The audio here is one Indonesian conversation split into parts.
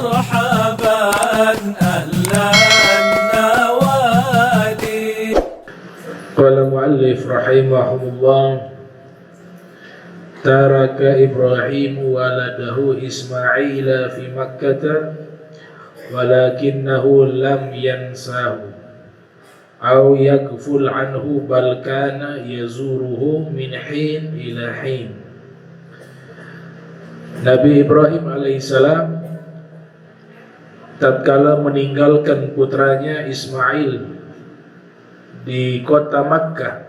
مرحبا أهلا النوادي. قال المؤلف رحمه الله: ترك إبراهيم ولده إسماعيل في مكة ولكنه لم ينساه أو يغفل عنه بل كان يزوره من حين إلى حين. Nabi Ibrahim alaihissalam tatkala meninggalkan putranya Ismail di kota Makkah,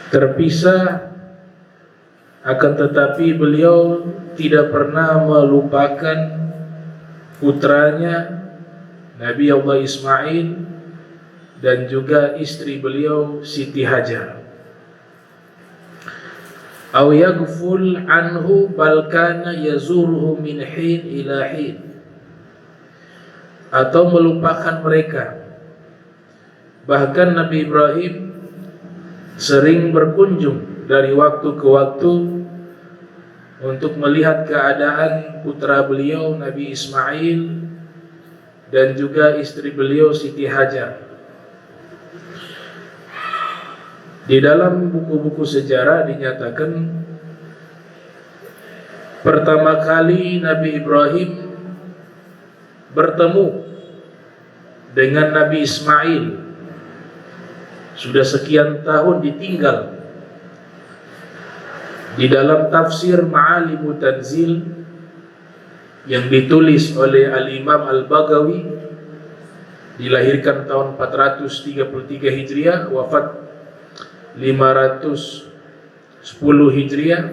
terpisah, akan tetapi beliau tidak pernah melupakan putranya Nabi Allah Ismail dan juga istri beliau Siti Hajar. Aw yaghful anhu bal kana yazuruhu min hin ila hin, atau melupakan mereka. Bahkan Nabi Ibrahim sering berkunjung dari waktu ke waktu untuk melihat keadaan putra beliau Nabi Ismail dan juga istri beliau Siti Hajar. Di dalam buku-buku sejarah dinyatakan pertama kali Nabi Ibrahim bertemu dengan Nabi Ismail sudah sekian tahun ditinggal. Di dalam tafsir Ma'alimut Tanzil yang ditulis oleh Al-Imam Al-Baghawi, dilahirkan tahun 433 Hijriah, wafat 510 Hijriah.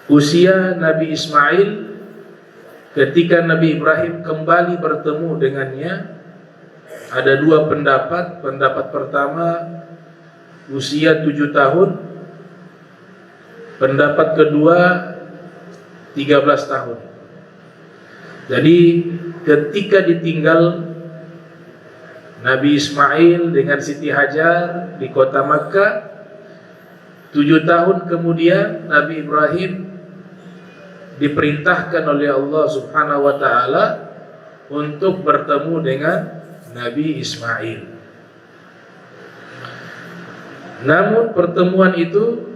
Usia Nabi Ismail ketika Nabi Ibrahim kembali bertemu dengannya ada dua pendapat. Pendapat pertama usia 7 tahun, pendapat kedua 13 tahun. Jadi ketika ditinggal Nabi Ismail dengan Siti Hajar di kota Makkah, 7 tahun kemudian Nabi Ibrahim diperintahkan oleh Allah Subhanahu wa Ta'ala untuk bertemu dengan Nabi Ismail. Namun pertemuan itu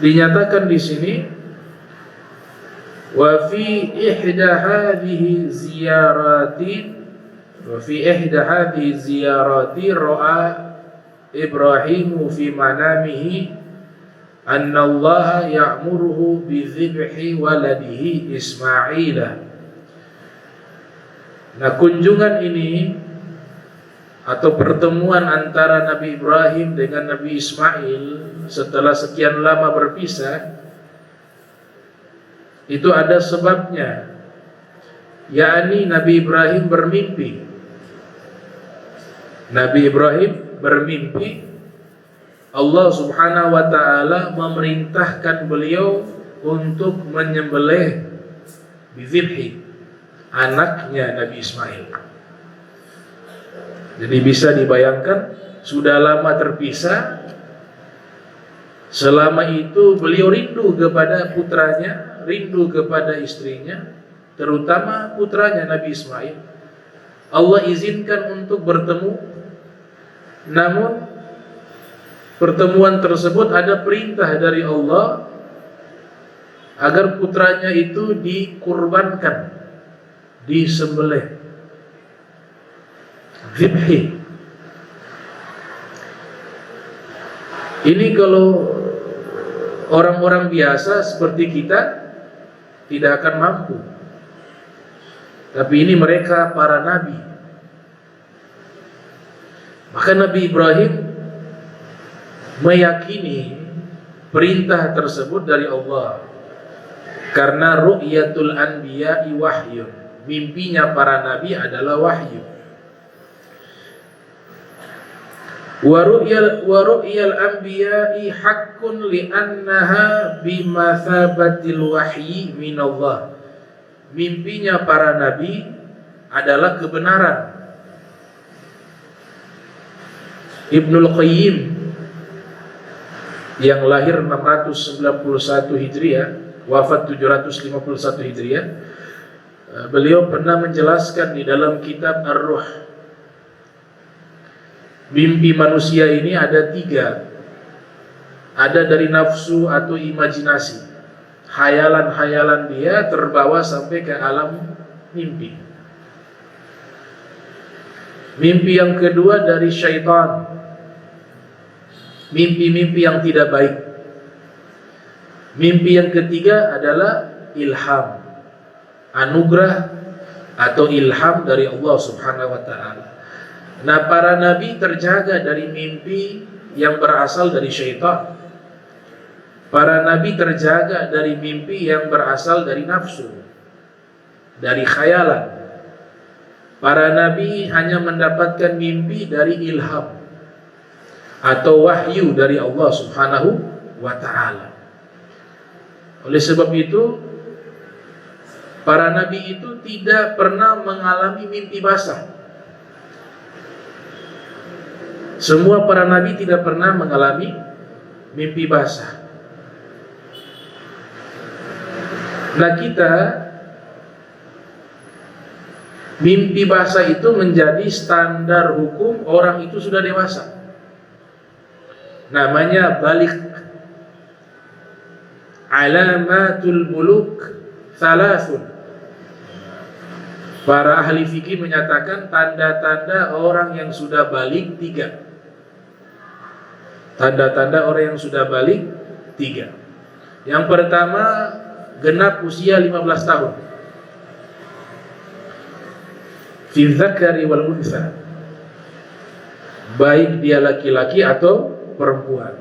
dinyatakan di sini, wa fi ihda hadhihi ziyarati ra'a Ibrahimu fi manamihi anna Allah ya'muruhu bi dhibhi waladihi Ismaila. Nah, kunjungan ini atau pertemuan antara Nabi Ibrahim dengan Nabi Ismail setelah sekian lama berpisah itu ada sebabnya, yakni Nabi Ibrahim bermimpi. Nabi Ibrahim bermimpi Allah Subhanahu wa Ta'ala memerintahkan beliau untuk menyembelih bizibhi, anaknya Nabi Ismail. Jadi bisa dibayangkan, sudah lama terpisah, selama itu beliau rindu kepada putranya, rindu kepada istrinya, terutama putranya Nabi Ismail. Allah izinkan untuk bertemu, namun pertemuan tersebut ada perintah dari Allah agar putranya itu dikurbankan, disembelih, dzibhi. Ini kalau orang-orang biasa seperti kita tidak akan mampu, tapi ini mereka para nabi. Maka Nabi Ibrahim meyakini perintah tersebut dari Allah, karena ru'yatul anbiya'i wahyun, mimpinya para nabi adalah wahyu. Wa ru'yal anbiya'i haqqun li'annaha bimathabatil wahyi minallah. Mimpinya para nabi adalah kebenaran. Ibnul Qayyim yang lahir 691 Hijriah wafat 751 Hijriah. Beliau pernah menjelaskan di dalam kitab Ar-Ruh, mimpi manusia ini ada 3. Ada dari nafsu atau imajinasi, hayalan-hayalan dia terbawa sampai ke alam mimpi. Mimpi yang kedua dari syaitan, mimpi-mimpi yang tidak baik. Mimpi yang ketiga adalah ilham, anugerah atau ilham dari Allah Subhanahu wa ta'ala. Nah, para nabi terjaga dari mimpi yang berasal dari syaitan. Para nabi terjaga dari mimpi yang berasal dari nafsu, dari khayalan. Para nabi hanya mendapatkan mimpi dari ilham atau wahyu dari Allah Subhanahu wa ta'ala. Oleh sebab itu, para nabi itu tidak pernah mengalami mimpi basah. Semua para nabi tidak pernah mengalami mimpi basah. Nah, kita, mimpi basah itu menjadi standar hukum orang itu sudah dewasa. Namanya balik. Alamatul buluk thalathun. Para ahli fikih menyatakan tanda-tanda orang yang sudah balik 3. Tanda-tanda orang yang sudah balik 3. Yang pertama, genap usia 15 tahun. Fi dzakari wal untha. Baik dia laki-laki atau perempuan.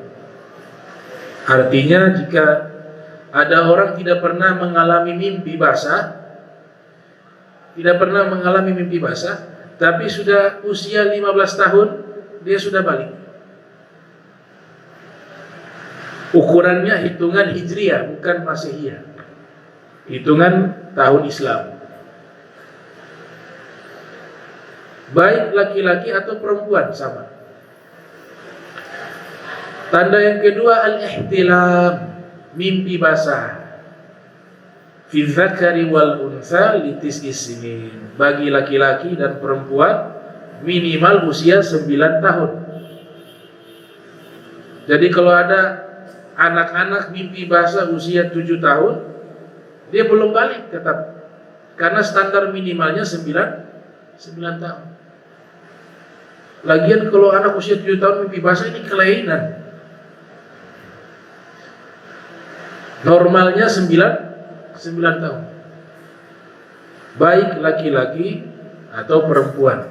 Artinya jika ada orang tidak pernah mengalami mimpi basah, tapi sudah usia 15 tahun dia sudah balik. Ukurannya hitungan hijriah, bukan masihiyah. Hitungan tahun Islam. Baik laki-laki atau perempuan sama. Tanda yang kedua al-ihtilam, mimpi basah. Fi dzakari wal untha litis'i sinin. Bagi laki-laki dan perempuan minimal usia 9 tahun. Jadi kalau ada anak-anak mimpi basah usia 7 tahun, dia belum balik tetap. Karena standar minimalnya 9 tahun. Lagian kalau anak usia 7 tahun mimpi basah ini kelainan. Normalnya 9 tahun. Baik laki-laki atau perempuan.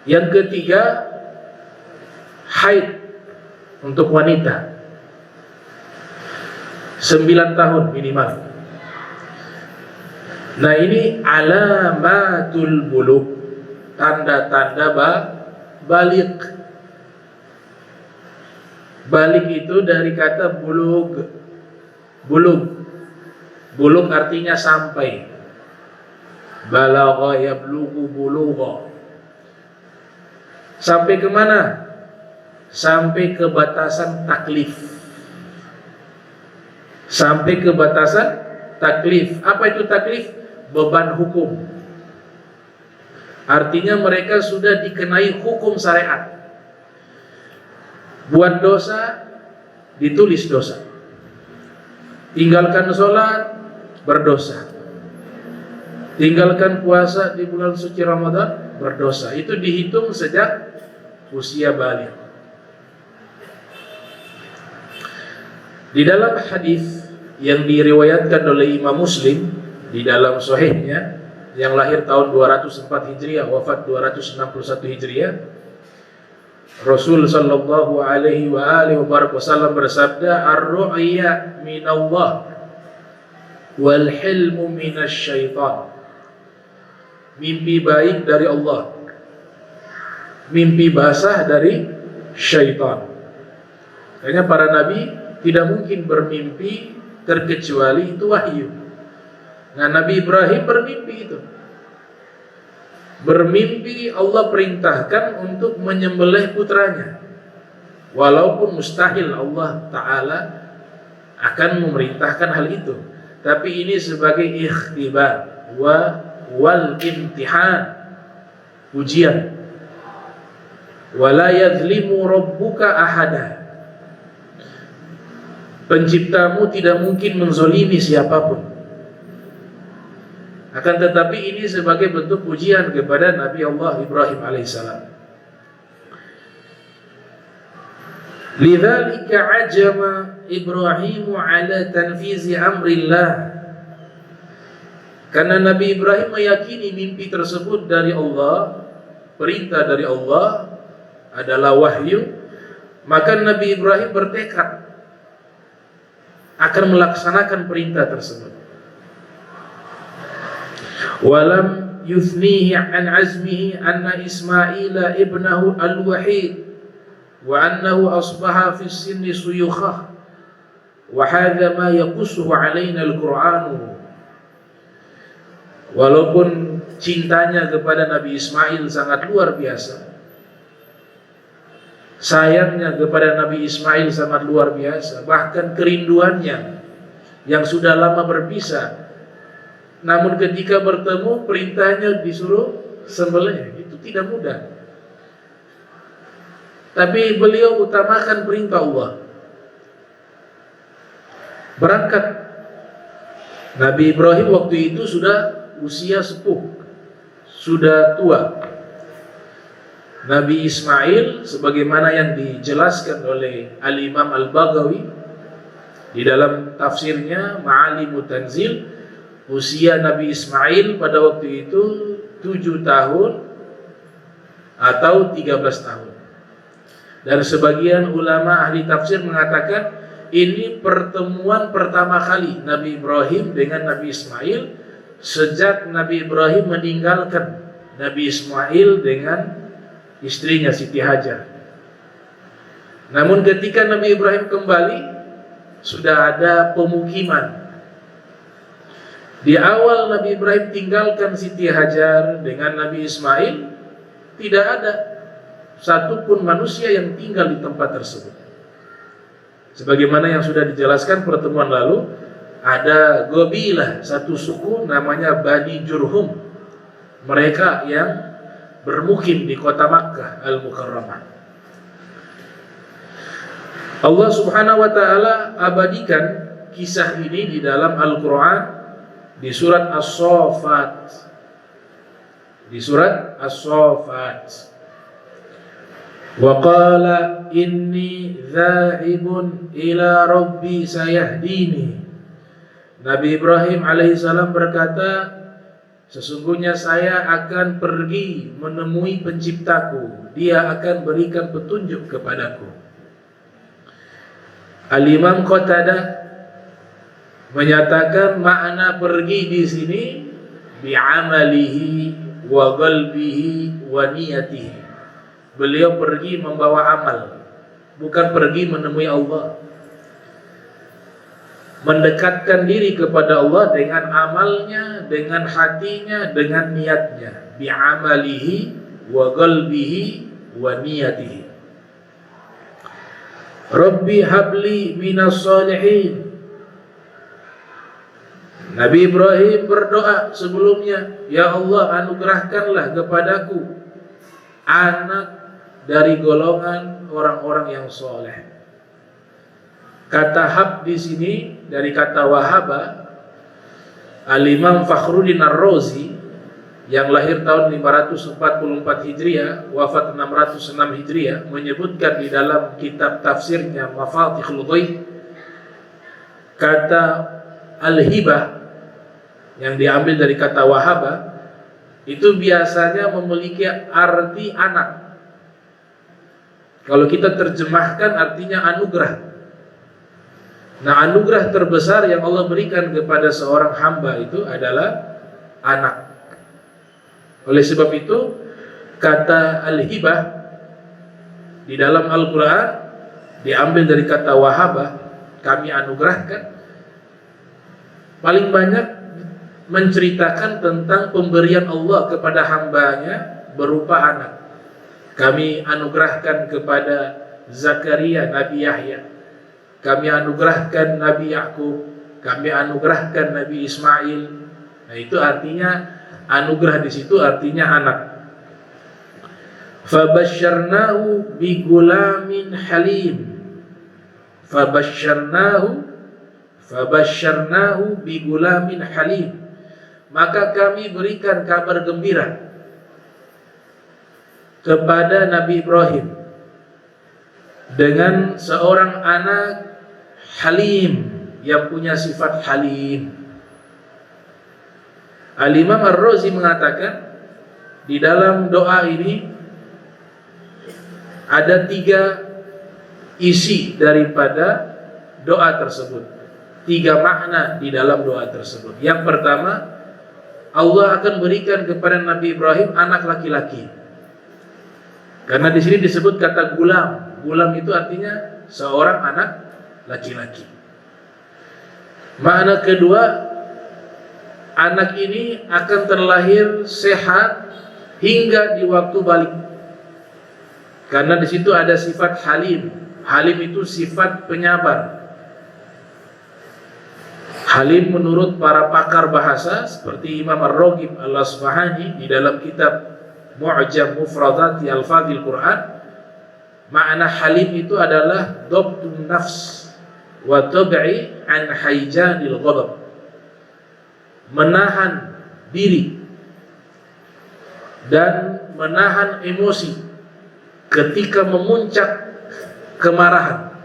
Yang ketiga, haid untuk wanita. 9 tahun minimal. Nah, ini alamatul buluk, tanda-tanda balik. Balik itu dari kata bulug. Bulug artinya sampai. Balagha yablughu bulugha. Sampai ke mana? Sampai ke batasan taklif. Sampai ke batasan taklif. Apa itu taklif? Beban hukum. Artinya mereka sudah dikenai hukum syariat. Buat dosa, ditulis dosa. Tinggalkan sholat, berdosa. Tinggalkan puasa di bulan suci Ramadan, berdosa. Itu dihitung sejak usia balik. Di dalam hadis yang diriwayatkan oleh Imam Muslim di dalam sahihnya, yang lahir tahun 204 Hijriah, wafat 261 Hijriah, Rasul sallallahu alaihi wa alihi wasallam bersabda, ar-ru'ya minallah wal hilmu minasyaitan. Mimpi baik dari Allah, mimpi basah dari syaitan. Karena para nabi tidak mungkin bermimpi terkecuali itu wahyu. Nah, Nabi Ibrahim bermimpi itu. Bermimpi Allah perintahkan untuk menyembelih putranya. Walaupun mustahil Allah Ta'ala akan memerintahkan hal itu. Tapi ini sebagai ikhtibar wal imtihan, ujian. Wala yadhlimu rabbuka ahada. Penciptamu tidak mungkin menzolimi siapapun. Akan tetapi ini sebagai bentuk ujian kepada Nabi Allah Ibrahim alaihissalam. Lidzalika ajama Ibrahim ala tanfizi amrillah. Karena Nabi Ibrahim meyakini mimpi tersebut dari Allah, perintah dari Allah adalah wahyu, maka Nabi Ibrahim bertekad akan melaksanakan perintah tersebut. Walam yuthnihi an azmihi anna Ismaila ibnahu al-wahid wa annahu asbaha fi sinni suyukhah wa hadha ma yaqussuhu alaina al-Qur'anu. Walaupun cintanya kepada Nabi Ismail sangat luar biasa, sayangnya kepada Nabi Ismail sangat luar biasa, bahkan kerinduannya yang sudah lama berpisah, namun ketika bertemu perintahnya disuruh sembelih, itu tidak mudah. Tapi beliau utamakan perintah Allah. Berangkat. Nabi Ibrahim waktu itu sudah usia sepuh, sudah tua. Nabi Ismail sebagaimana yang dijelaskan oleh Al-Imam Al-Baghawi di dalam tafsirnya Ma'alimut Tanzil, usia Nabi Ismail pada waktu itu 7 tahun atau 13 tahun. Dan sebagian ulama ahli tafsir mengatakan ini pertemuan pertama kali Nabi Ibrahim dengan Nabi Ismail sejak Nabi Ibrahim meninggalkan Nabi Ismail dengan istrinya Siti Hajar. Namun ketika Nabi Ibrahim kembali, sudah ada pemukiman. Di awal Nabi Ibrahim tinggalkan Siti Hajar dengan Nabi Ismail, tidak ada satupun manusia yang tinggal di tempat tersebut. Sebagaimana yang sudah dijelaskan pertemuan lalu, ada Gobilah, satu suku namanya Bani Jurhum. Mereka yang bermukim di kota Makkah Al-Mukarramah. Allah Subhanahu wa taala abadikan kisah ini di dalam Al-Qur'an di surat As-Saffat. Di surat As-Saffat. Wa qala inni dhahibun ila rabbi sayahdini. Nabi Ibrahim alaihissalam berkata, sesungguhnya saya akan pergi menemui penciptaku, dia akan berikan petunjuk kepadaku. Al-Imam Qatadah menyatakan makna pergi di sini bi'amalihi wa qalbihi wa niyatihi. Beliau pergi membawa amal, bukan pergi menemui Allah. Mendekatkan diri kepada Allah dengan amalnya, dengan hatinya, dengan niatnya. Bi'amalihi wa qalbihi wa niyatihi. Rabbi habli minas salihin. Nabi Ibrahim berdoa sebelumnya, ya Allah anugerahkanlah kepadaku anak dari golongan orang-orang yang soleh. Kata hab di sini dari kata wahaba. Al-Imam Fakhruddin Ar-Razi yang lahir tahun 544 Hijriah, wafat 606 Hijriah, menyebutkan di dalam kitab tafsirnya Mafatihul Ghaib, kata al-hibah yang diambil dari kata wahaba itu biasanya memiliki arti anak. Kalau kita terjemahkan artinya anugerah. Nah, anugerah terbesar yang Allah berikan kepada seorang hamba itu adalah anak. Oleh sebab itu, kata al-hibah di dalam Al-Quran diambil dari kata wahabah, kami anugerahkan, paling banyak menceritakan tentang pemberian Allah kepada hambanya berupa anak. Kami anugerahkan kepada Zakaria Nabi Yahya, kami anugerahkan Nabi Yakub, kami anugerahkan Nabi Ismail. Nah, itu artinya anugerah di situ artinya anak. Fabasyarnahu bigulamin halim. Fabasyarnahu bigulamin halim. Maka kami berikan kabar gembira kepada Nabi Ibrahim dengan seorang anak halim, yang punya sifat halim. Al-Imam Ar-Razi mengatakan di dalam doa ini ada 3 isi daripada doa tersebut, 3 makna di dalam doa tersebut. Yang pertama, Allah akan berikan kepada Nabi Ibrahim anak laki-laki. Karena di sini disebut kata gulam. Gulam itu artinya seorang anak laki-laki. Makna kedua, anak ini akan terlahir sehat hingga di waktu balik. Karena di situ ada sifat halim. Halim itu sifat penyabar. Halim menurut para pakar bahasa seperti Imam Ar-Raghib Al-Asfahani di dalam kitab Mu'jam Mufradati Al-Fadhil Quran, makna halim itu adalah dhabtun nafs wa tab'i an hayjanil ghadab, menahan diri dan menahan emosi ketika memuncak kemarahan.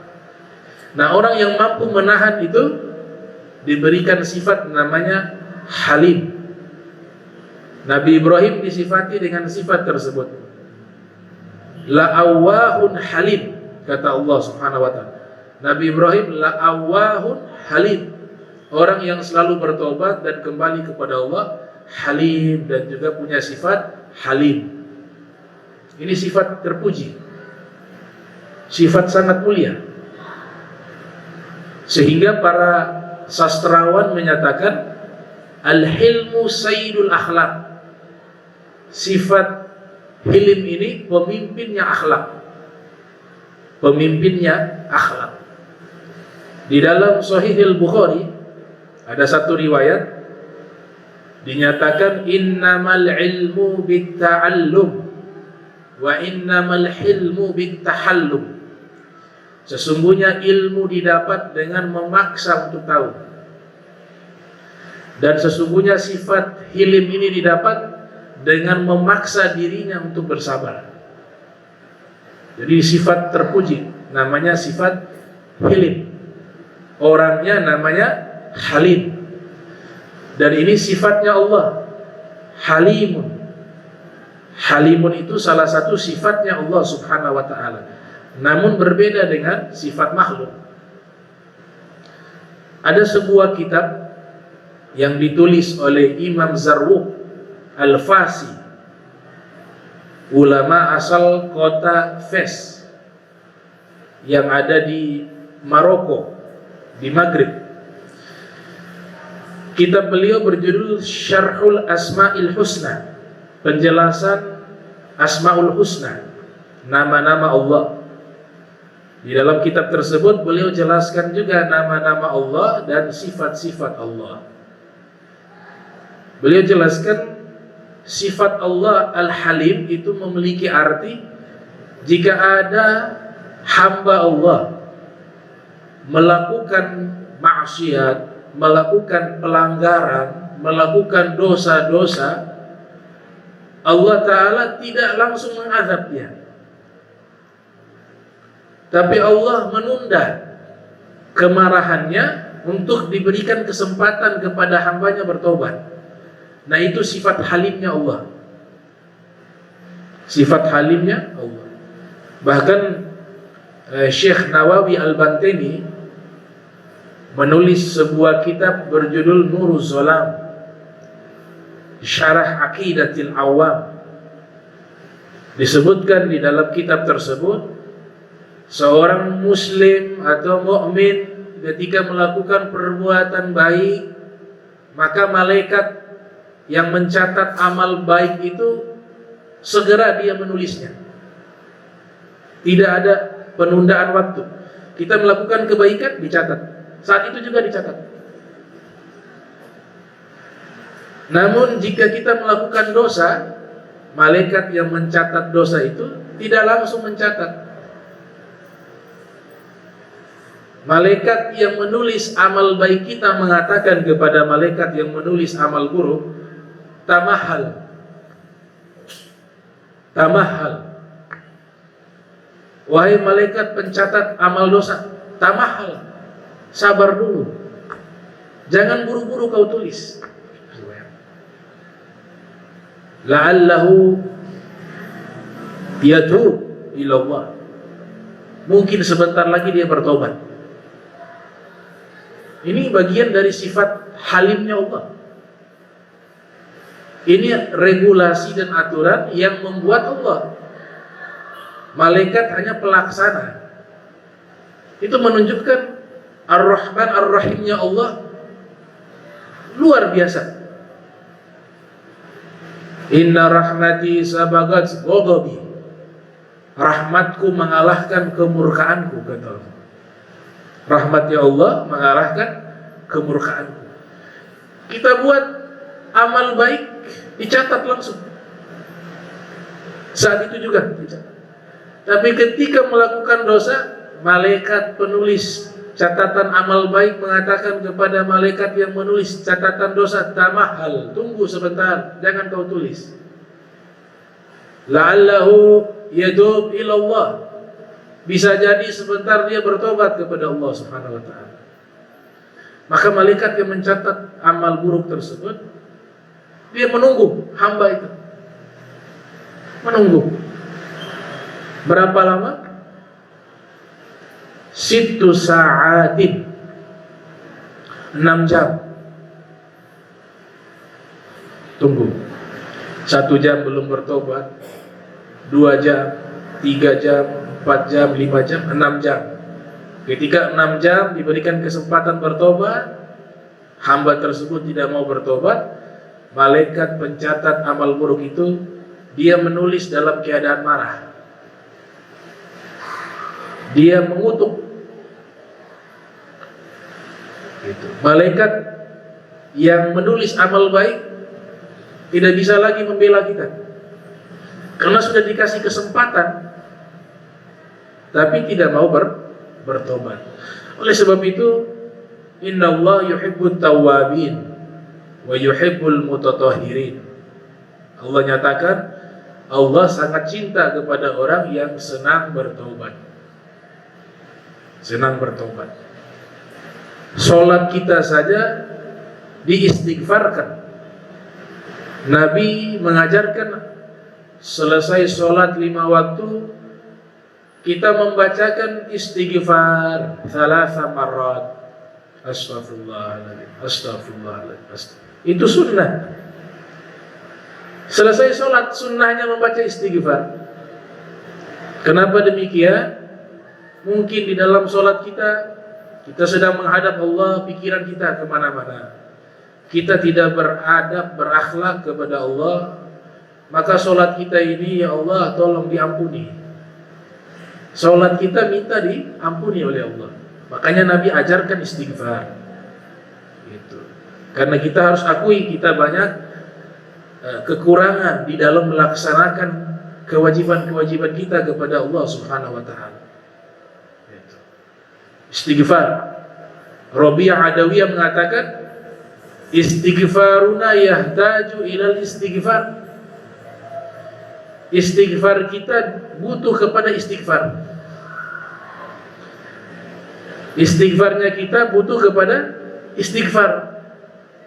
Nah, orang yang mampu menahan itu diberikan sifat namanya halim. Nabi Ibrahim disifati dengan sifat tersebut. La'awahun halim, kata Allah Subhanahu wa ta'ala. Nabi Ibrahim la'awahun halim, orang yang selalu bertobat dan kembali kepada Allah, halim, dan juga punya sifat halim. Ini sifat terpuji, sifat sangat mulia. Sehingga para sastrawan menyatakan al-hilmu sayyidul akhlaq. Sifat hilim ini pemimpinnya akhlak. Pemimpinnya akhlak. Di dalam Sahih Al-Bukhari ada satu riwayat dinyatakan innamal ilmu bitta'allum wa innamal hilmu bittahallum. Sesungguhnya ilmu didapat dengan memaksa untuk tahu, dan sesungguhnya sifat hilim ini didapat dengan memaksa dirinya untuk bersabar. Jadi sifat terpuji namanya sifat hilim, orangnya namanya halim. Dan ini sifatnya Allah, halimun. Halimun itu salah satu sifatnya Allah Subhanahu wa ta'ala, namun berbeda dengan sifat makhluk. Ada sebuah kitab yang ditulis oleh Imam Zarruq Al-Fasi, ulama asal kota Fes yang ada di Maroko, di Maghrib. Kitab beliau berjudul Syarhul Asma'il Husna, penjelasan Asma'ul Husna, nama-nama Allah. Di dalam kitab tersebut beliau jelaskan juga nama-nama Allah dan sifat-sifat Allah. Beliau jelaskan sifat Allah Al-Halim itu memiliki arti jika ada hamba Allah melakukan maksiat, melakukan pelanggaran, melakukan dosa-dosa, Allah Ta'ala tidak langsung mengazab dia, tapi Allah menunda kemarahannya untuk diberikan kesempatan kepada hambanya bertobat. Nah, itu sifat halimnya Allah. Sifat halimnya Allah. Bahkan Syekh Nawawi Al-Bantani menulis sebuah kitab berjudul Nuruz Zolam, Syarah Aqidatil Awam. Disebutkan di dalam kitab tersebut, seorang muslim atau mukmin ketika melakukan perbuatan baik, maka malaikat yang mencatat amal baik itu segera dia menulisnya. Tidak ada penundaan waktu. Kita melakukan kebaikan, dicatat. Saat itu juga dicatat. Namun jika kita melakukan dosa, malaikat yang mencatat dosa itu tidak langsung mencatat. Malaikat yang menulis amal baik kita mengatakan kepada malaikat yang menulis amal buruk, tamahal. Tamahal. Wahai malaikat pencatat amal dosa, tamahal. Sabar dulu. Jangan buru-buru kau tulis. La'allahu yatub ila Allah. Mungkin sebentar lagi dia bertobat. Ini bagian dari sifat halimnya Allah. Ini regulasi dan aturan yang membuat Allah. Malaikat hanya pelaksana. Itu menunjukkan Ar-Rahman Ar-Rahimnya Allah luar biasa. Inna rahmati sabagat ghadabi. Rahmatku mengalahkan kemurkaanku, kata Allah. Rahmatnya Allah mengalahkan kemurkaanku. Kita buat amal baik, dicatat langsung. Saat itu juga dicatat. Tapi ketika melakukan dosa, malaikat penulis catatan amal baik mengatakan kepada malaikat yang menulis catatan dosa, tamahal, tunggu sebentar, jangan kau tulis. La'allahu yatub ila Allah. Bisa jadi sebentar dia bertobat kepada Allah Subhanahu wa taala. Maka malaikat yang mencatat amal buruk tersebut, dia menunggu hamba itu. Menunggu. Berapa lama? 6 sa'atin. 6 jam. Tunggu. 1 jam belum bertobat, 2 jam, 3 jam, 4 jam, 5 jam, 6 jam. Ketika 6 jam diberikan kesempatan bertobat, hamba tersebut tidak mau bertobat, malaikat pencatat amal buruk itu dia menulis dalam keadaan marah. Dia mengutuk. Gitu. Malaikat yang menulis amal baik tidak bisa lagi membela kita, karena sudah dikasih kesempatan tapi tidak mau bertobat. Oleh sebab itu, innallaha yuhibbut tawwabin wa yuhibbul mutatahhirin. Allah nyatakan Allah sangat cinta kepada orang yang senang bertobat. Senang bertobat. Salat kita saja diistighfarkan. Nabi mengajarkan selesai salat 5 waktu kita membacakan istighfar 3 marrat. Astaghfirullahaladzim, astaghfirullahaladzim. Itu sunnah. Selesai sholat, sunnahnya membaca istighfar. Kenapa demikian? Mungkin di dalam sholat kita sedang menghadap Allah, pikiran kita kemana-mana. Kita tidak beradab, berakhlak kepada Allah. Maka sholat kita ini, ya Allah, tolong diampuni. Sholat kita minta diampuni oleh Allah. Makanya Nabi ajarkan istighfar. Gitu. Karena kita harus akui kita banyak kekurangan di dalam melaksanakan kewajiban-kewajiban kita kepada Allah Subhanahu wa taala. Gitu. Istighfar. Rabi'ah Adawiyah mengatakan istighfaruna yahtaju ilal istighfar. Istighfar kita butuh kepada istighfar. Istighfarnya kita butuh kepada istighfar.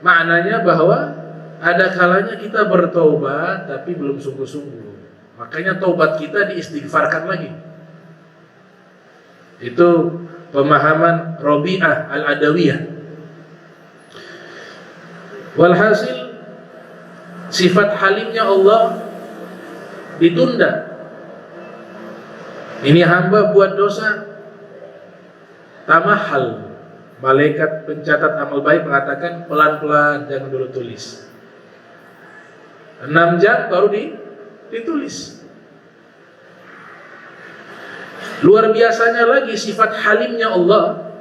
Maknanya bahwa ada kalanya kita bertobat tapi belum sungguh-sungguh. Makanya taubat kita diistighfarkan lagi. Itu pemahaman Rabi'ah Al-Adawiyah. Walhasil sifat halimnya Allah ditunda. Ini hamba buat dosa, tamahal. Malaikat pencatat amal baik mengatakan pelan-pelan, jangan dulu tulis. 6 jam baru ditulis. Luar biasanya lagi sifat halimnya Allah,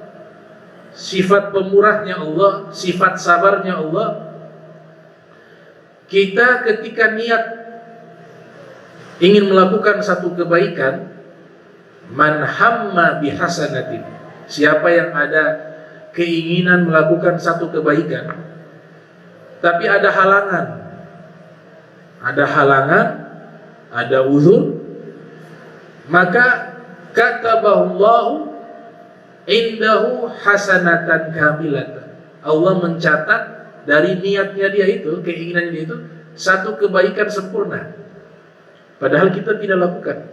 sifat pemurahnya Allah, sifat sabarnya Allah. Kita ketika niat ingin melakukan satu kebaikan, man hamma bihasanatin, siapa yang ada keinginan melakukan satu kebaikan tapi ada halangan, ada uzur, maka kataballahu indahu hasanatan kamilatan. Allah mencatat dari niatnya dia itu, keinginannya dia itu, satu kebaikan sempurna. Padahal kita tidak lakukan.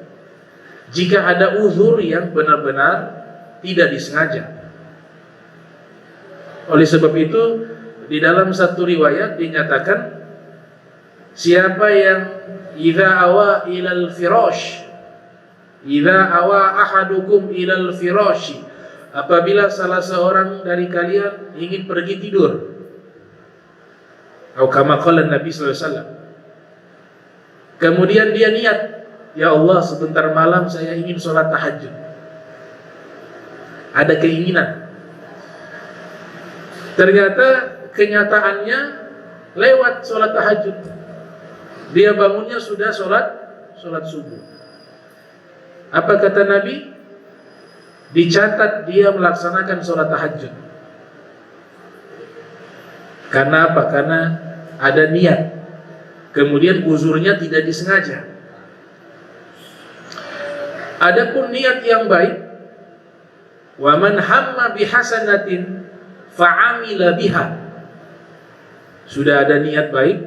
Jika ada uzur yang benar-benar tidak disengaja. Oleh sebab itu, di dalam satu riwayat dinyatakan, siapa yang idza awa ilal firash, idza awa ahadukum ilal firash, apabila salah seorang dari kalian ingin pergi tidur, atau kama qala Nabi sallallahu alaihi wasallam, kemudian dia niat, ya Allah sebentar malam saya ingin sholat tahajud, ada keinginan, ternyata kenyataannya lewat sholat tahajud, dia bangunnya sudah sholat subuh. Apa kata Nabi? Dicatat dia melaksanakan sholat tahajud. Karena apa? Karena ada niat. Kemudian uzurnya tidak disengaja. Adapun niat yang baik, wa man hamma bihasanatin fa'amila biha. Sudah ada niat baik,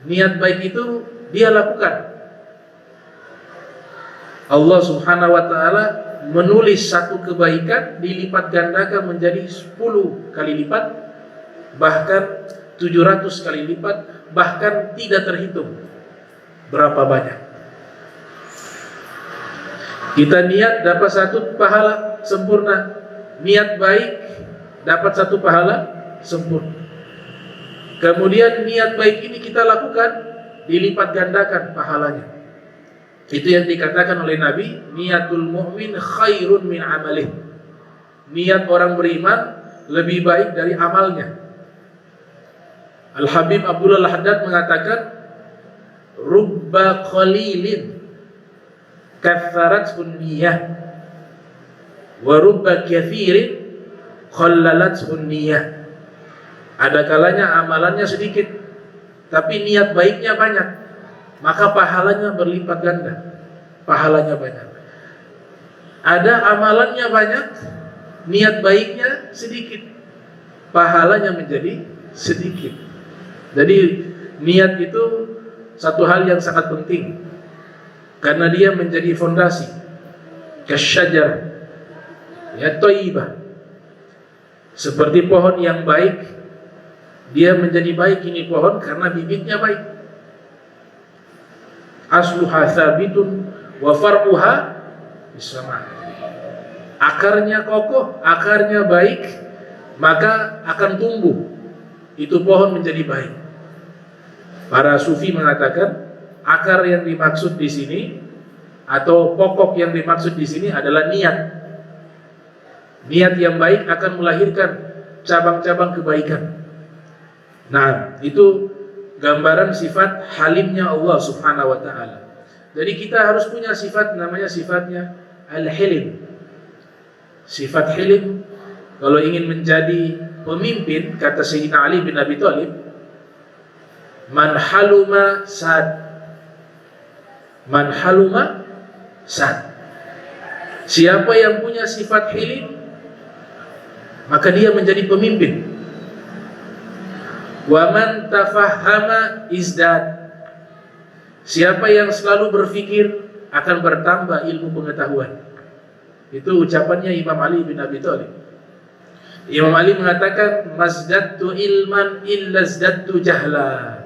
niat baik itu dia lakukan. Allah Subhanahu wa taala menulis satu kebaikan dilipat gandakan menjadi 10 kali lipat, bahkan 700 kali lipat, bahkan tidak terhitung berapa banyak. Kita niat dapat satu pahala sempurna, niat baik dapat satu pahala sempurna. Kemudian niat baik ini kita lakukan, dilipat gandakan pahalanya. Itu yang dikatakan oleh Nabi, niatul mu'min khairun min amalih. Niat orang beriman lebih baik dari amalnya. Al-Habib Abdullah Al-Haddad mengatakan, rubba qalilin katharatun niyah wa rubba kathirin qallalatun niyah. Ada kalanya amalannya sedikit, tapi niat baiknya banyak, maka pahalanya berlipat ganda. Pahalanya banyak. Ada amalannya banyak, niat baiknya sedikit, pahalanya menjadi sedikit. Jadi niat itu satu hal yang sangat penting, karena dia menjadi fondasi. Kasyajar, ya thayyibah. Seperti pohon yang baik, dia menjadi baik ini pohon karena bibitnya baik. Asluha tsabitun wa far'uha bis-sama'. Akarnya kokoh, akarnya baik, maka akan tumbuh. Itu pohon menjadi baik. Para sufi mengatakan akar yang dimaksud di sini atau pokok yang dimaksud di sini adalah niat. Niat yang baik akan melahirkan cabang-cabang kebaikan. Nah, itu gambaran sifat halimnya Allah Subhanahu wa taala. Jadi kita harus punya sifat, namanya sifatnya al-hilim. Sifat hilim, kalau ingin menjadi pemimpin, kata Sayyidina Ali bin Abi Thalib, man haluma sad. Man haluma sad. Siapa yang punya sifat hilim, maka dia menjadi pemimpin. Wa man tafahhama izdad. Siapa yang selalu berpikir akan bertambah ilmu pengetahuan. Itu ucapannya Imam Ali bin Abi Thalib. Imam Ali mengatakan, mazdadtu ilman illa zdadtu jahla.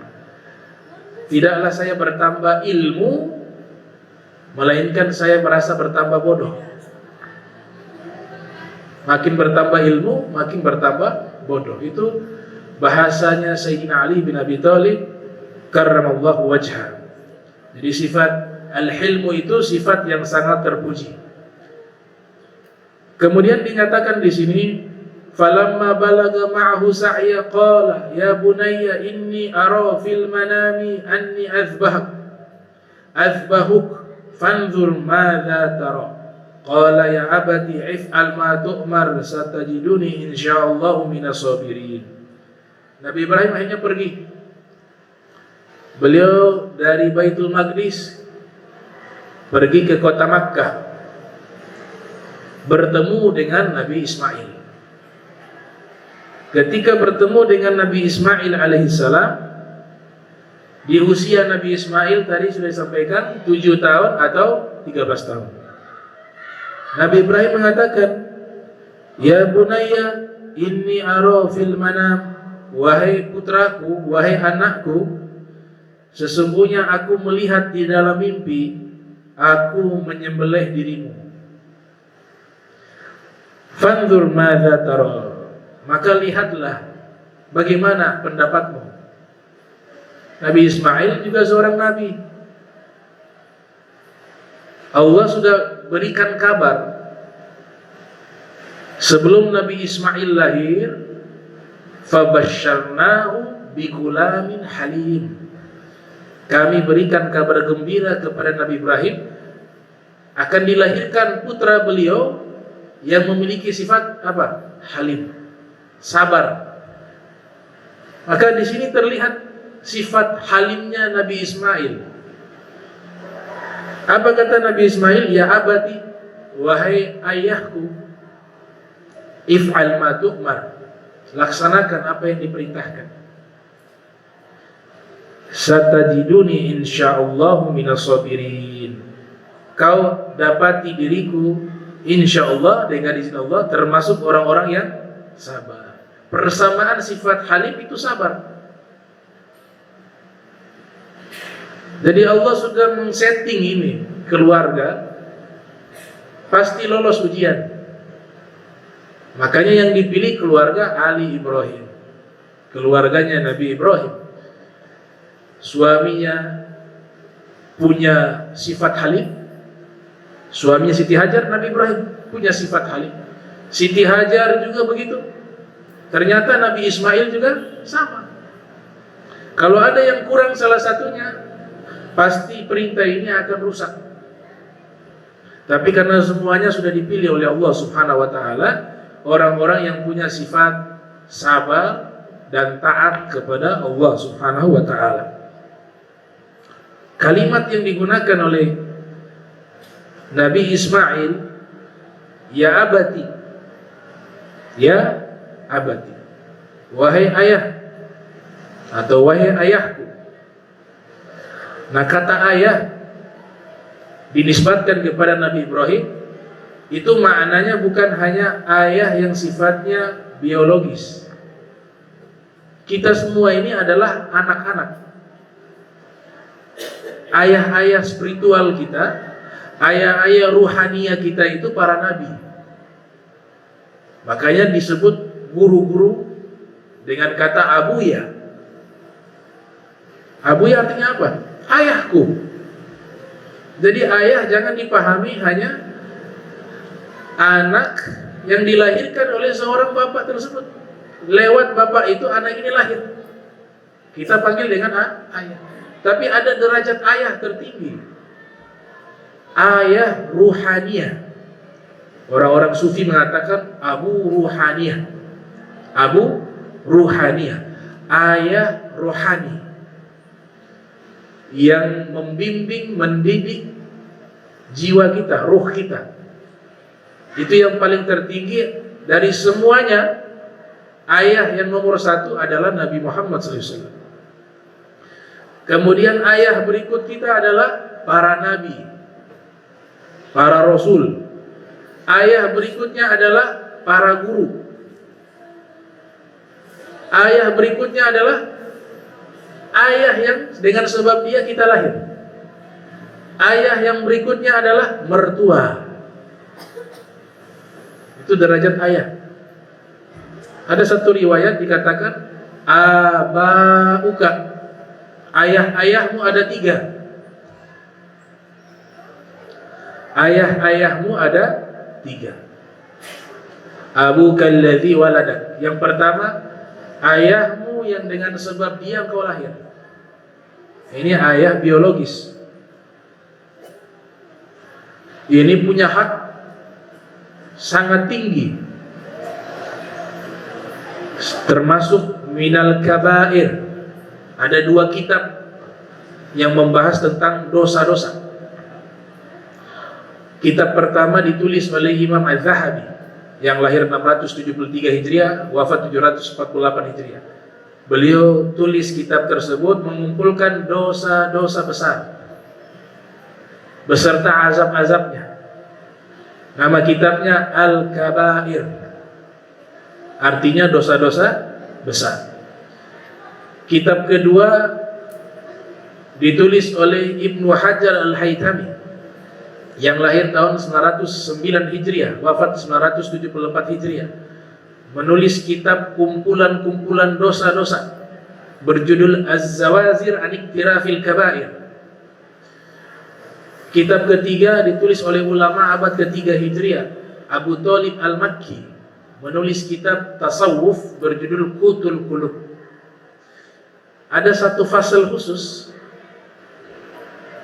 Tidaklah saya bertambah ilmu, melainkan saya merasa bertambah bodoh. Makin bertambah ilmu, makin bertambah bodoh. Itu bahasanya Sayyidina Ali bin Abi Thalib karramallahu wajhah. Jadi sifat al-hilmu itu sifat yang sangat terpuji. Kemudian dinyatakan di sini, falamma balaga ma'ahu sa'ya qala ya bunayya inni ara fil manami anni azbahuk fanzur madza tara. Qala ya abati if'al ma tu'mar satajiduni insyaallah minas sabirin. Nabi Ibrahim akhirnya pergi. Beliau dari Baitul Maqdis pergi ke kota Makkah, bertemu dengan Nabi Ismail. Ketika bertemu dengan Nabi Ismail alaihissalam, di usia Nabi Ismail tadi sudah disampaikan 7 tahun atau 13 tahun. Nabi Ibrahim mengatakan, ya bunayya inni ara fil manam, wahai putraku, wahai anakku, sesungguhnya aku melihat di dalam mimpi, aku menyembelih dirimu. Fanzur madza tara, maka lihatlah bagaimana pendapatmu. Nabi Ismail juga seorang nabi. Allah sudah berikan kabar sebelum Nabi Ismail lahir, fabasyarnahu bigulamin halim. Kami berikan kabar gembira kepada Nabi Ibrahim akan dilahirkan putra beliau yang memiliki sifat apa? Halim, sabar. Maka di sini terlihat sifat halimnya Nabi Ismail. Apa kata Nabi Ismail? Ya abati, wahai ayahku, if'al ma tu'mar, laksanakan apa yang diperintahkan. Satajiduni insyaallah minas sabirin. Kau dapati diriku insyaallah dengan izin Allah termasuk orang-orang yang sabar. Persamaan sifat halim itu sabar. Jadi Allah sudah men-setting ini keluarga pasti lolos ujian. Makanya yang dipilih keluarga Ali Ibrahim, keluarganya Nabi Ibrahim. Suaminya punya sifat halim. Suaminya Siti Hajar, Nabi Ibrahim punya sifat halim. Siti Hajar juga begitu. Ternyata Nabi Ismail juga sama. Kalau ada yang kurang salah satunya, pasti perintah ini akan rusak. Tapi karena semuanya sudah dipilih oleh Allah Subhanahu wa taala, orang-orang yang punya sifat sabar dan taat kepada Allah Subhanahu wa taala. Kalimat yang digunakan oleh Nabi Ismail, ya abati, ya abati, wahai ayah atau wahai ayahku. Nah, kata ayah dinisbatkan kepada Nabi Ibrahim itu maknanya bukan hanya ayah yang sifatnya biologis. Kita semua ini adalah anak-anak. Ayah-ayah spiritual kita, ayah-ayah ruhania kita itu para nabi. Makanya disebut guru-guru dengan kata abuya. Abuya artinya apa? Ayahku. Jadi ayah jangan dipahami hanya anak yang dilahirkan oleh seorang bapak tersebut. Lewat bapak itu anak ini lahir. Kita panggil dengan ayah. Tapi ada derajat ayah tertinggi. Ayah ruhaniyah. Orang-orang sufi mengatakan Abu Ruhaniyah. Abu Ruhaniyah. Ayah rohani yang membimbing, mendidik jiwa kita, ruh kita. Itu yang paling tertinggi dari semuanya. Ayah yang nomor satu adalah Nabi Muhammad SAW. Kemudian ayah berikut kita adalah para nabi, para rasul. Ayah berikutnya adalah para guru. Ayah berikutnya adalah ayah yang dengan sebab dia kita lahir. Ayah yang berikutnya adalah mertua. Itu derajat ayah. Ada satu riwayat dikatakan abauka, ayah-ayahmu ada 3. Ayah-ayahmu ada 3. Abuka alladzi waladak. Yang pertama, ayahmu yang dengan sebab dia engkau lahir. Ini ayah biologis. Ini punya hak sangat tinggi, termasuk minal kabair. Ada 2 kitab yang membahas tentang dosa-dosa. Kitab pertama ditulis oleh Imam Az-Zahabi yang lahir 673 Hijriah, wafat 748 Hijriah. Beliau tulis kitab tersebut mengumpulkan dosa-dosa besar beserta azab-azabnya. Nama kitabnya Al-Kabair, artinya dosa-dosa besar. Kitab kedua ditulis oleh Ibnu Hajar Al-Haytami yang lahir tahun 909 Hijriah, wafat 974 Hijriah. Menulis kitab kumpulan-kumpulan dosa-dosa berjudul Az-Zawazir an Iktirafil Kabair. Kitab ketiga ditulis oleh ulama abad ketiga Hijriah, Abu Thalib Al-Makki, menulis kitab tasawuf berjudul Qutul Qulub. Ada satu fasal khusus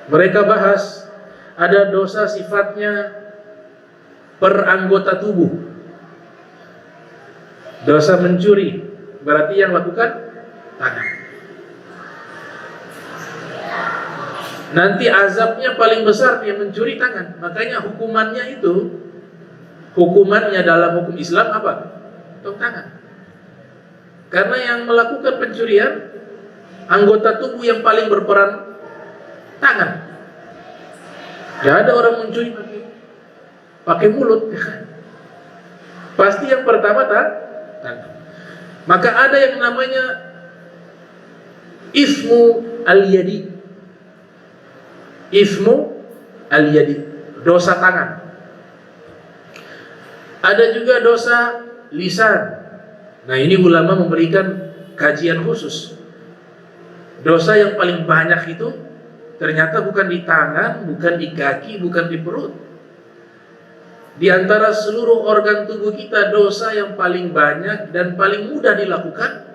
mereka bahas, ada dosa sifatnya per anggota tubuh. Dosa mencuri, berarti yang lakukan tangan. Nanti azabnya paling besar yang mencuri tangan. Makanya hukumannya itu, hukumannya dalam hukum Islam apa? Potong tangan. Karena yang melakukan pencurian, anggota tubuh yang paling berperan tangan. Tidak ada orang mencuri pakai mulut. Pasti yang pertama tangan. Maka ada yang namanya ismu al-yadi. Ismu al-yadi, dosa tangan. Ada juga dosa lisan. Nah, ini ulama memberikan kajian khusus. Dosa yang paling banyak itu ternyata bukan di tangan, bukan di kaki, bukan di perut. Di antara seluruh organ tubuh kita, dosa yang paling banyak dan paling mudah dilakukan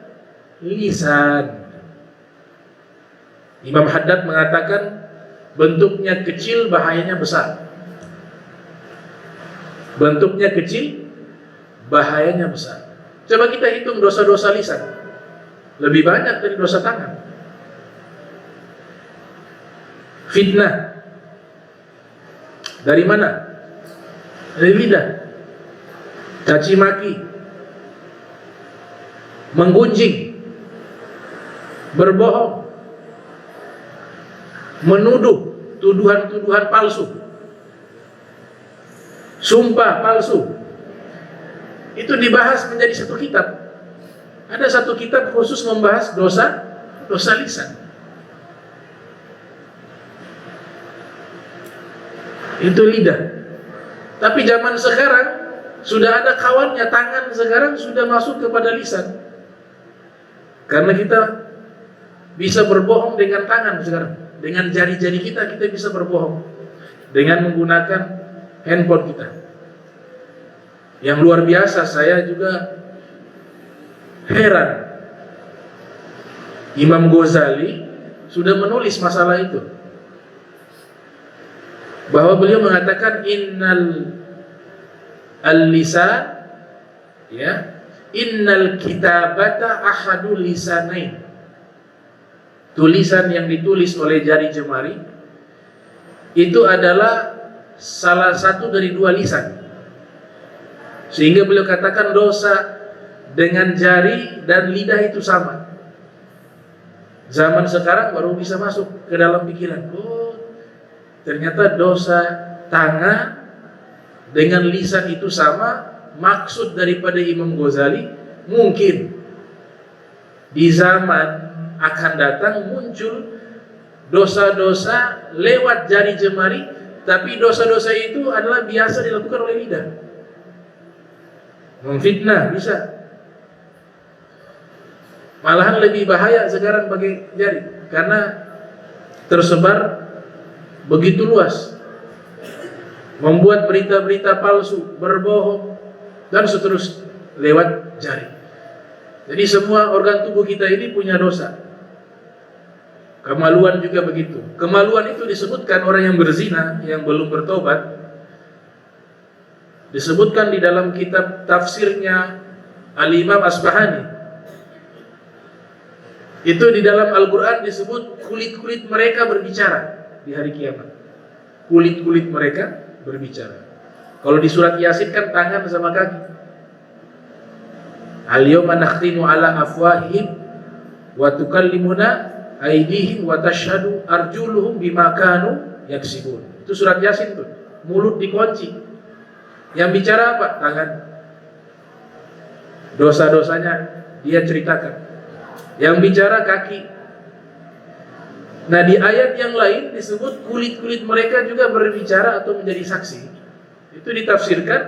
lisan. Imam Haddad mengatakan bentuknya kecil, bahayanya besar. Bentuknya kecil, bahayanya besar. Coba kita hitung dosa-dosa lisan, lebih banyak dari dosa tangan. Fitnah dari mana? Dari lidah. Caci maki, menggunjing, berbohong, menuduh, tuduhan-tuduhan palsu, sumpah palsu. Itu dibahas menjadi satu kitab. Ada satu kitab khusus membahas dosa lisan. Itu lidah. Tapi zaman sekarang sudah ada kawannya, tangan sekarang sudah masuk kepada lisan. Karena kita bisa berbohong dengan tangan sekarang. Dengan jari-jari kita bisa berbohong dengan menggunakan handphone kita. Yang luar biasa, saya juga heran. Imam Ghazali sudah menulis masalah itu, bahwa beliau mengatakan innal al-lisan, ya, innal kitabata ahadul lisanain. Tulisan yang ditulis oleh jari jemari itu adalah salah satu dari 2 lisan. Sehingga beliau katakan dosa dengan jari dan lidah itu sama. Zaman sekarang baru bisa masuk ke dalam pikiran. Oh, ternyata dosa tangan dengan lisan itu sama. Maksud daripada Imam Ghazali, mungkin di zaman akan datang muncul dosa-dosa lewat jari jemari, tapi dosa-dosa itu adalah biasa dilakukan oleh lidah. Memfitnah bisa. Malahan lebih bahaya sekarang bagi jari, karena tersebar begitu luas. Membuat berita-berita palsu, berbohong, dan seterusnya lewat jari. Jadi semua organ tubuh kita ini punya dosa. Kemaluan juga begitu. Kemaluan itu disebutkan orang yang berzina, yang belum bertobat, disebutkan di dalam kitab tafsirnya Al-Imam Asbahani. Itu di dalam Al-Quran disebut kulit-kulit mereka berbicara di hari kiamat. Kulit-kulit mereka berbicara. Kalau di surat Yasin kan tangan sama kaki. Al-yawma nakhtimu ala afwahihim wa tukallimuna aydihim wa tashhadu arjuluhum bima kanu yaksibun. Itu surat Yasin tuh. Mulut dikunci. Yang bicara apa? Tangan. Dosa-dosanya dia ceritakan. Yang bicara kaki. Nah, di ayat yang lain disebut kulit-kulit mereka juga berbicara atau menjadi saksi. Itu ditafsirkan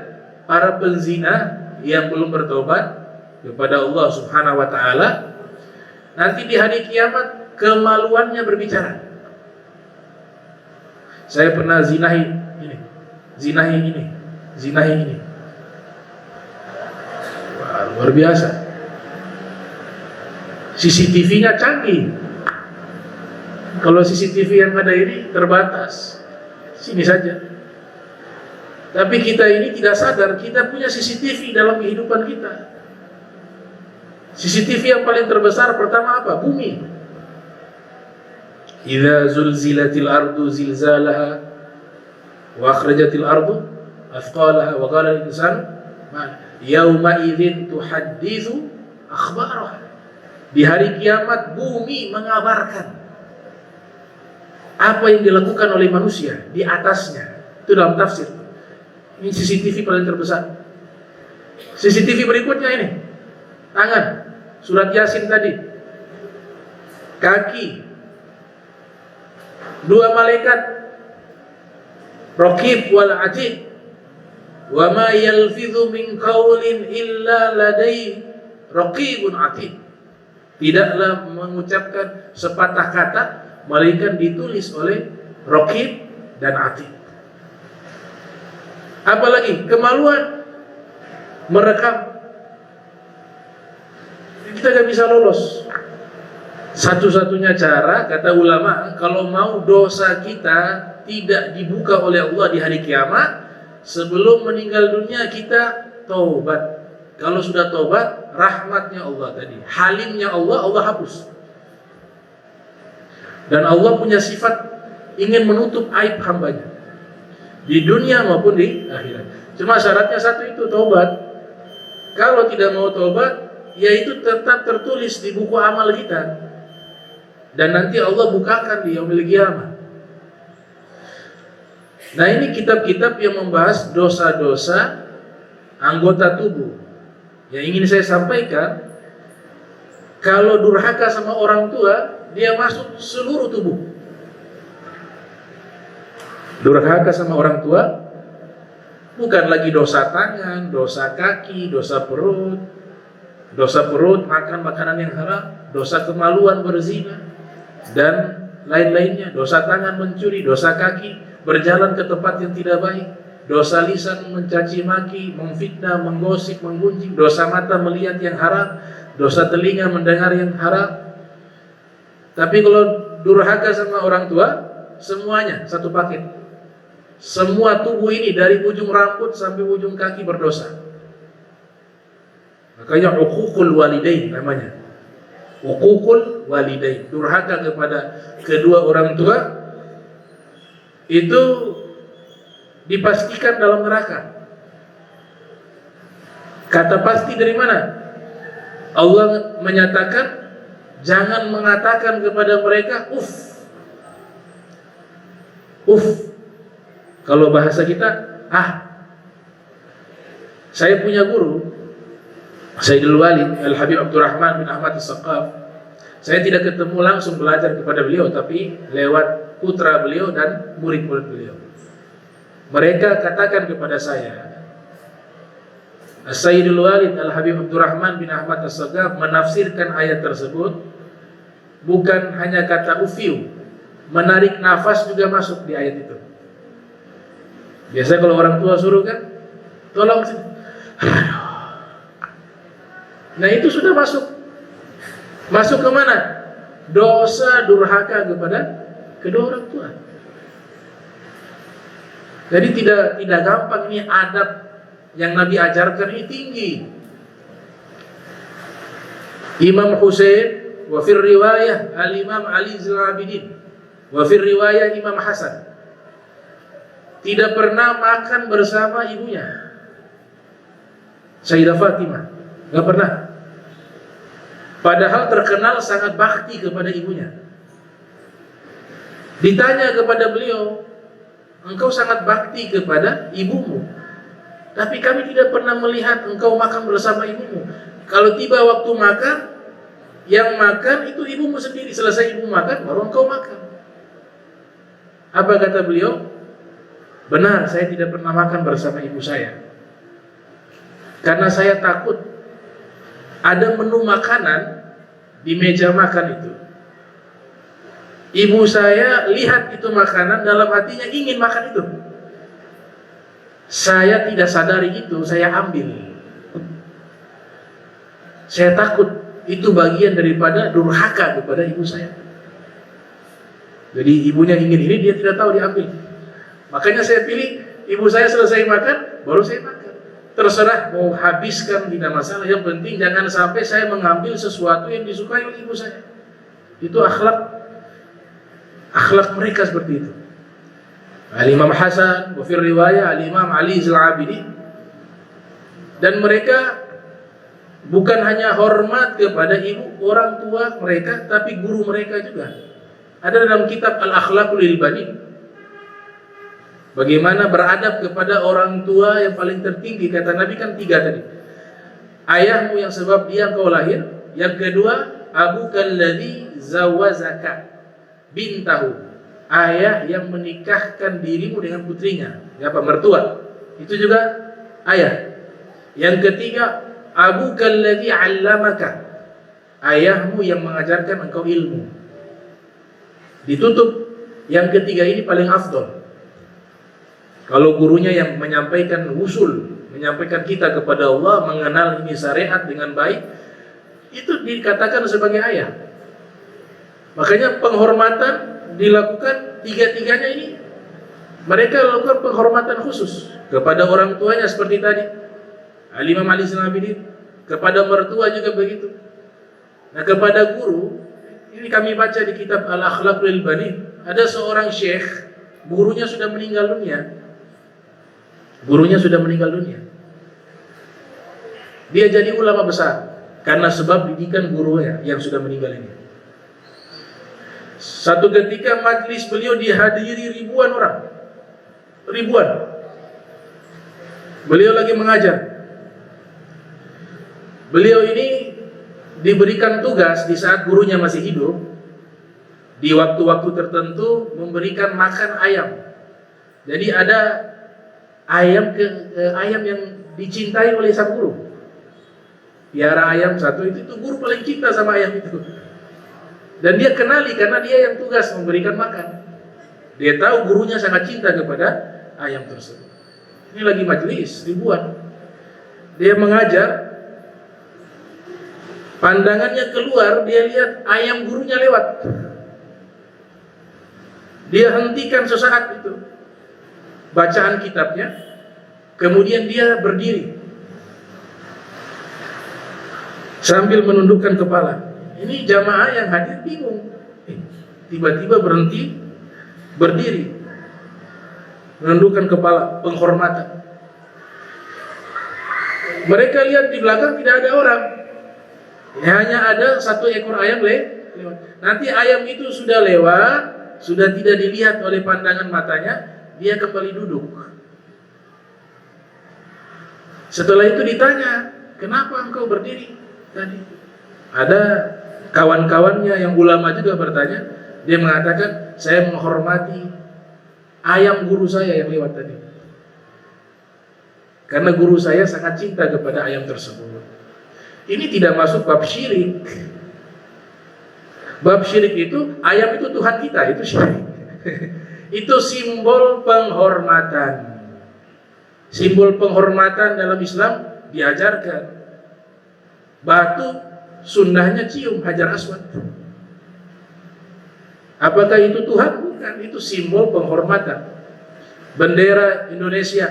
para penzina yang belum bertobat kepada Allah Subhanahu wa taala, nanti di hari kiamat kemaluannya berbicara. Saya pernah zinahi ini, zinahi ini, zinahi ini. Wah, luar biasa. CCTV-nya canggih. Kalau CCTV yang ada ini terbatas, sini saja. Tapi kita ini tidak sadar kita punya CCTV dalam kehidupan kita. CCTV yang paling terbesar pertama apa? Bumi. Idza zulzilatil ardu zilzalaha wa akhrajatil ardu athqalaha wa qala al-insanu ma yauma idzin tuhadditsu akhbaraha. Di hari kiamat bumi mengabarkan apa yang dilakukan oleh manusia di atasnya. Itu dalam tafsir. Ini CCTV paling terbesar. CCTV berikutnya ini tangan, surat Yasin tadi, kaki, dua malaikat, Raqib wal Atid, wa ma yalfidhu min qawlin illa ladai Raqibun Atid. Tidaklah mengucapkan sepatah kata melainkan ditulis oleh Raqib dan Atid. Apalagi kemaluan merekam. Kita gak bisa lolos. Satu-satunya cara, kata ulama, kalau mau dosa kita tidak dibuka oleh Allah di hari kiamat, sebelum meninggal dunia kita taubat. Kalau sudah taubat, rahmatnya Allah tadi, halimnya Allah, Allah hapus. Dan Allah punya sifat ingin menutup aib hambanya di dunia maupun di akhirat. Cuma syaratnya satu, itu taubat. Kalau tidak mau taubat, ya itu tetap tertulis di buku amal kita. Dan nanti Allah bukakan di yaumil qiyamah. Nah, ini kitab-kitab yang membahas dosa-dosa anggota tubuh. Yang ingin saya sampaikan, kalau durhaka sama orang tua, dia masuk seluruh tubuh. Durhaka sama orang tua bukan lagi dosa tangan, dosa kaki, dosa perut. Dosa perut makan makanan yang haram, dosa kemaluan berzina, dan lain-lainnya. Dosa tangan mencuri, dosa kaki berjalan ke tempat yang tidak baik, dosa lisan mencaci maki, memfitnah, menggosip, menggunjing, dosa mata melihat yang haram, dosa telinga mendengar yang haram. Tapi kalau durhaka sama orang tua, semuanya satu paket. Semua tubuh ini dari ujung rambut sampai ujung kaki berdosa. Makanya uququl walidain namanya. Uququl walidain, durhaka kepada kedua orang tua itu dipastikan dalam neraka. Kata pasti dari mana? Allah menyatakan, jangan mengatakan kepada mereka uff. Uff. Kalau bahasa kita, Saya punya guru, Sayyidul Walid Al-Habib Abdurrahman bin Ahmad As-Saqqaf. Saya tidak ketemu langsung belajar kepada beliau, tapi lewat putra beliau dan murid-murid beliau. Mereka katakan kepada saya, Sayyidul Walid Al-Habib Abdurrahman bin Ahmad As-Saqqaf menafsirkan ayat tersebut bukan hanya kata ufiu, menarik nafas juga masuk di ayat itu. Biasanya kalau orang tua suruh kan, tolong sini. Nah itu sudah masuk ke mana? Dosa durhaka kepada kedua orang tua. Jadi tidak gampang, ini adab yang Nabi ajarkan ini tinggi. Imam Husain wa fir riwayah al-Imam Ali Zainal Abidin wa fir riwayah Imam Hasan tidak pernah makan bersama ibunya Sayyidah Fatimah, enggak pernah. Padahal terkenal sangat bakti kepada ibunya. Ditanya kepada beliau, engkau sangat bakti kepada ibumu, tapi kami tidak pernah melihat engkau makan bersama ibumu. Kalau tiba waktu makan, yang makan itu ibumu sendiri. Selesai ibu makan, baru engkau makan. Apa kata beliau? Benar, saya tidak pernah makan bersama ibu saya, karena saya takut ada menu makanan di meja makan itu. Ibu saya lihat itu makanan, dalam hatinya ingin makan itu. Saya tidak sadari itu, saya ambil. Saya takut itu bagian daripada durhaka kepada ibu saya. Jadi ibunya ingin ini, dia tidak tahu, diambil. Makanya saya pilih ibu saya selesai makan, baru saya makan. Terserah mau habiskan, tidak masalah. Yang penting jangan sampai saya mengambil sesuatu yang disukai oleh ibu saya. Itu akhlak mereka seperti itu. Al-Imam Hasan, wa fi riwayah Al-Imam Ali Zainal Abidin. Dan mereka bukan hanya hormat kepada ibu, orang tua mereka, tapi guru mereka juga. Ada dalam kitab Al-Akhlaqul Ilbani, bagaimana beradab kepada orang tua yang paling tertinggi. Kata Nabi kan 3 tadi. Ayahmu yang sebab dia kau lahir. Yang kedua, abukal ladzi zawazaka bintahu. Ayah yang menikahkan dirimu dengan putrinya. Apa? Mertua. Itu juga ayah. Yang ketiga, abukal ladzi 'allamaka. Ayahmu yang mengajarkan engkau ilmu. Ditutup. Yang ketiga ini paling afdol. Kalau gurunya yang menyampaikan usul, menyampaikan kita kepada Allah, mengenal ini syariat dengan baik, itu dikatakan sebagai ayah. Makanya penghormatan dilakukan tiga-tiganya ini. Mereka lakukan penghormatan khusus kepada orang tuanya seperti tadi. Al-Imam Ali Zainal Abidin, kepada mertua juga begitu. Nah, kepada guru, ini kami baca di kitab Al-Akhlaqul Ilbani, ada seorang syekh, gurunya sudah meninggal dunia. Dia jadi ulama besar karena sebab didikan gurunya yang sudah meninggal ini. Satu ketika majlis beliau dihadiri ribuan orang. Beliau lagi mengajar. Beliau ini diberikan tugas di saat gurunya masih hidup, di waktu-waktu tertentu memberikan makan ayam. Jadi ada ayam yang dicintai oleh sang guru. Piara ayam satu itu guru paling cinta sama ayam itu. Dan dia kenali karena dia yang tugas memberikan makan. Dia tahu gurunya sangat cinta kepada ayam tersebut. Ini lagi majelis ribuan. Dia mengajar, pandangannya keluar, dia lihat ayam gurunya lewat. Dia hentikan sesaat itu bacaan kitabnya, kemudian dia berdiri sambil menundukkan kepala. Ini jamaah yang hadir bingung. Tiba-tiba berhenti, berdiri, menundukkan kepala, penghormatan. Mereka lihat di belakang tidak ada orang, hanya ada satu ekor ayam lewat. Nanti ayam itu sudah lewat, sudah tidak dilihat oleh pandangan matanya, dia kembali duduk. Setelah itu ditanya, kenapa engkau berdiri tadi? Ada kawan-kawannya yang ulama juga bertanya. Dia mengatakan, saya menghormati ayam guru saya yang lewat tadi, karena guru saya sangat cinta kepada ayam tersebut. Ini tidak masuk bab syirik. Bab syirik itu, ayam itu Tuhan kita, itu syirik. Itu simbol penghormatan. Simbol penghormatan dalam Islam diajarkan. Batu sunnahnya cium Hajar Aswad. Apakah itu Tuhan? Bukan, itu simbol penghormatan. Bendera Indonesia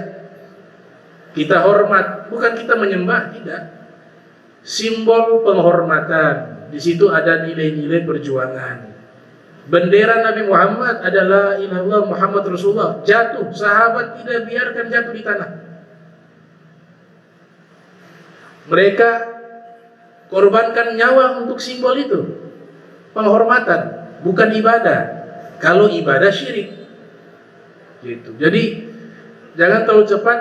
kita hormat, bukan kita menyembah, tidak. Simbol penghormatan. Di situ ada nilai-nilai perjuangan. Bendera Nabi Muhammad adalah ilallah Muhammad Rasulullah. Jatuh, sahabat tidak biarkan jatuh di tanah. Mereka korbankan nyawa untuk simbol itu. Penghormatan, bukan ibadah. Kalau ibadah syirik. Gitu. Jadi jangan terlalu cepat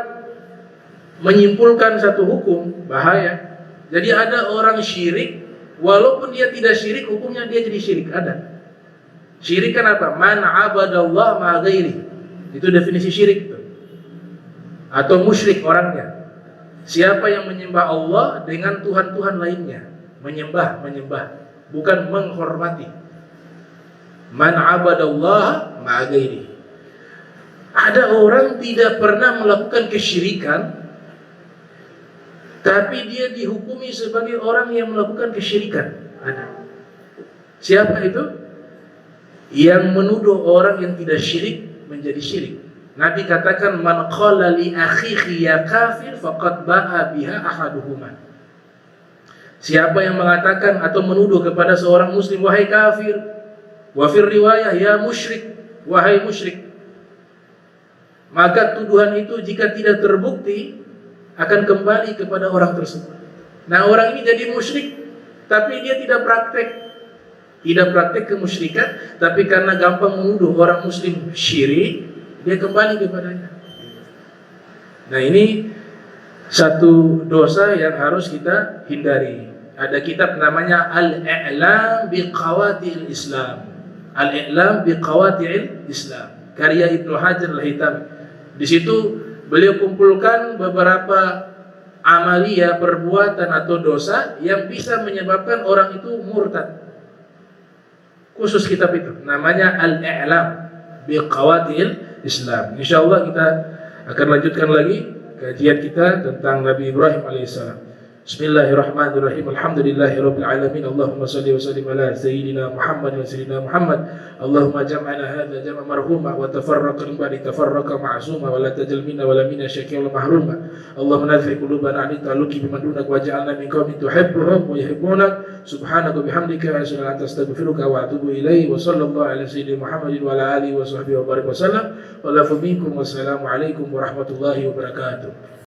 menyimpulkan satu hukum, bahaya. Jadi ada orang syirik, walaupun dia tidak syirik, hukumnya dia jadi syirik. Ada. Syirik kan apa? Man abadallah ma ghairi. Itu definisi syirik itu. Atau musyrik orangnya. Siapa yang menyembah Allah dengan Tuhan-Tuhan lainnya. Menyembah, bukan menghormati. Man abadallah ma ghairi. Ada orang tidak pernah melakukan kesyirikan, tapi dia dihukumi sebagai orang yang melakukan kesyirikan. Ada. Siapa itu? Yang menuduh orang yang tidak syirik menjadi syirik. Nabi katakan, man qala li akhihi ya kafir faqad ba'a biha ahaduhuma. Siapa yang mengatakan atau menuduh kepada seorang muslim wahai kafir, wa fir riwayah ya musyrik, wahai musyrik, maka tuduhan itu jika tidak terbukti akan kembali kepada orang tersebut. Nah, orang ini jadi musyrik tapi dia tidak praktek kemusyrikan, tapi karena gampang menuduh orang muslim syirik, dia kembali kepadanya. Nah, ini satu dosa yang harus kita hindari. Ada kitab namanya Al-I'lam biqawati'il Islam. Al-I'lam biqawati'il Islam, karya Ibnu Hajar Al-Haytami. Di situ beliau kumpulkan beberapa amalia, perbuatan atau dosa yang bisa menyebabkan orang itu murtad. Khusus kitab itu namanya Al-I'lam biqawatil Islam. Insyaallah kita akan lanjutkan lagi kajian kita tentang Nabi Ibrahim alaihissalam. Bismillahirrahmanirrahim. Alhamdulillahirabbil alamin. Allahumma shalli wa sallim ala sayyidina Muhammad wa sayyidina Muhammad. Allahumma jam'ana hadza jam'a marhuma wa tafarraqa min ba'di tafarraqa ma'suma wa la tajal minna wa la minna syaqiyan mahruma. Allahumma nadhir qulubana 'an ta'alluqi biman dunak waj'alna min qaumin tuhibbuhum wa yuhibbunak. Subhanaka bihamdika asyhadu an la ilaha illa anta astaghfiruka wa atubu ilaik. Wa sallallahu ala sayyidina Muhammadin wa ala alihi wa sahbihi wa barik wa sallam. Wa lafu minkum. Wassalamu alaikum warahmatullahi wabarakatuh.